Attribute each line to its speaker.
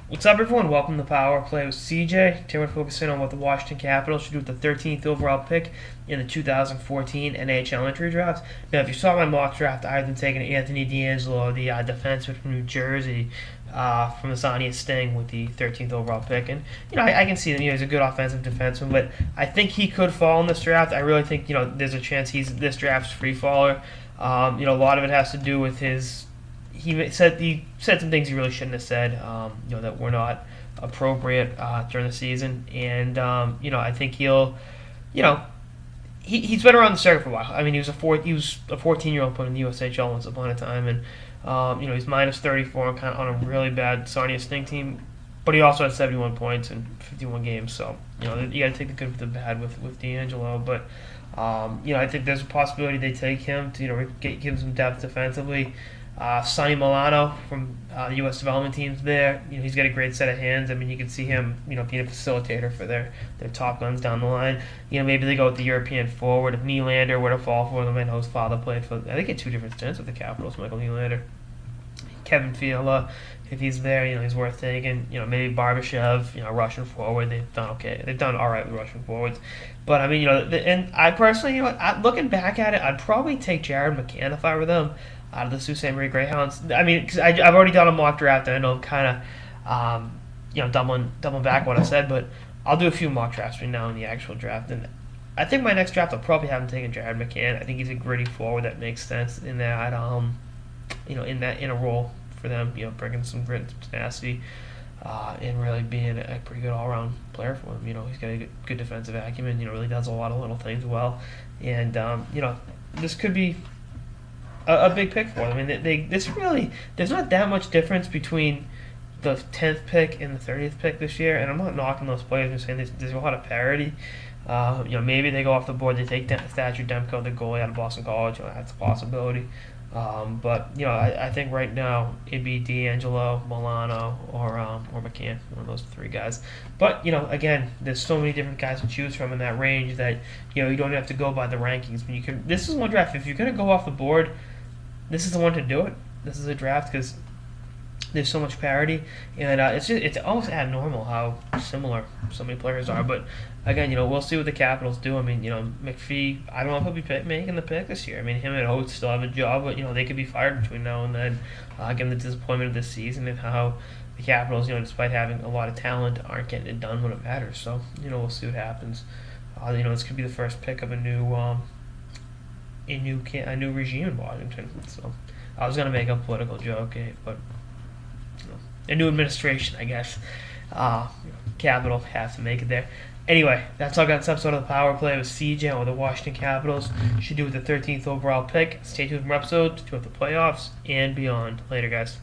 Speaker 1: What's up, everyone? Welcome to Power Play with CJ. Today we're focusing on what the Washington Capitals should do with the 13th overall pick in the 2014 NHL entry draft. Now, if you saw my mock draft, I had been taking Anthony DeAngelo, the defenseman from New Jersey, from the Sarnia Sting with the 13th overall pick. And, I can see that he's a good offensive defenseman, but I think he could fall in this draft. I really think, there's a chance this draft's free faller. A lot of it has to do with his he said some things he really shouldn't have said, that were not appropriate during the season, and I think he's been around the circuit for a while. I mean, he was a 14-year-old put in the USHL once upon a time, and he's minus 34 on a really bad Sarnia Sting team, but he also had 71 points in 51 games. So you got to take the good with the bad with DeAngelo, but. I think there's a possibility they take him to give him some depth defensively. Sonny Milano from the U.S. development teams there. He's got a great set of hands. I mean, you can see him, being a facilitator for their top guns down the line. Maybe they go with the European forward. If Nylander were to fall for them, I know his father played for, I think, he had two different stints with the Capitals, Michael Nylander. Kevin Fiala, if he's there, he's worth taking. Maybe Barbashev, Russian forward. They've done okay. They've done all right with Russian forwards. But, I mean, and I personally, looking back at it, I'd probably take Jared McCann if I were them out of the Sault Ste. Marie Greyhounds. I mean, because I've already done a mock draft, and I know I'm kind of, doubling back what I said, but I'll do a few mock drafts between now and the actual draft. And I think my next draft, I'll probably have him taking Jared McCann. I think he's a gritty forward that makes sense in that, in a role for them, bringing some grit and tenacity, and really being a pretty good all-around player for them. He's got a good defensive acumen, really does a lot of little things well. And, this could be a big pick for them. I mean, there's not that much difference between the 10th pick and the 30th pick this year, and I'm not knocking those players. I'm saying there's a lot of parity. Maybe they go off the board, they take Thatcher Demko, the goalie out of Boston College. That's a possibility. But I think right now it'd be DeAngelo, Milano, or McCann, one of those three guys. But again, there's so many different guys to choose from in that range that you don't have to go by the rankings. But this is one draft. If you're gonna go off the board, this is the one to do it. This is a draft because there's so much parity, and it's almost abnormal how similar so many players are. But again, we'll see what the Capitals do. I mean, McPhee, I don't know if he'll be making the pick this year. I mean, him and Oates still have a job, but they could be fired between now and then. Given the disappointment of this season and how the Capitals, despite having a lot of talent, aren't getting it done when it matters. So we'll see what happens. This could be the first pick of a new regime in Washington. So I was gonna make a political joke, but a new administration, I guess. Capital have to make it there. Anyway, that's all I got this episode of the Power Play with CJ with the Washington Capitals. Should do with the 13th overall pick. Stay tuned for more episodes, to the playoffs and beyond. Later, guys.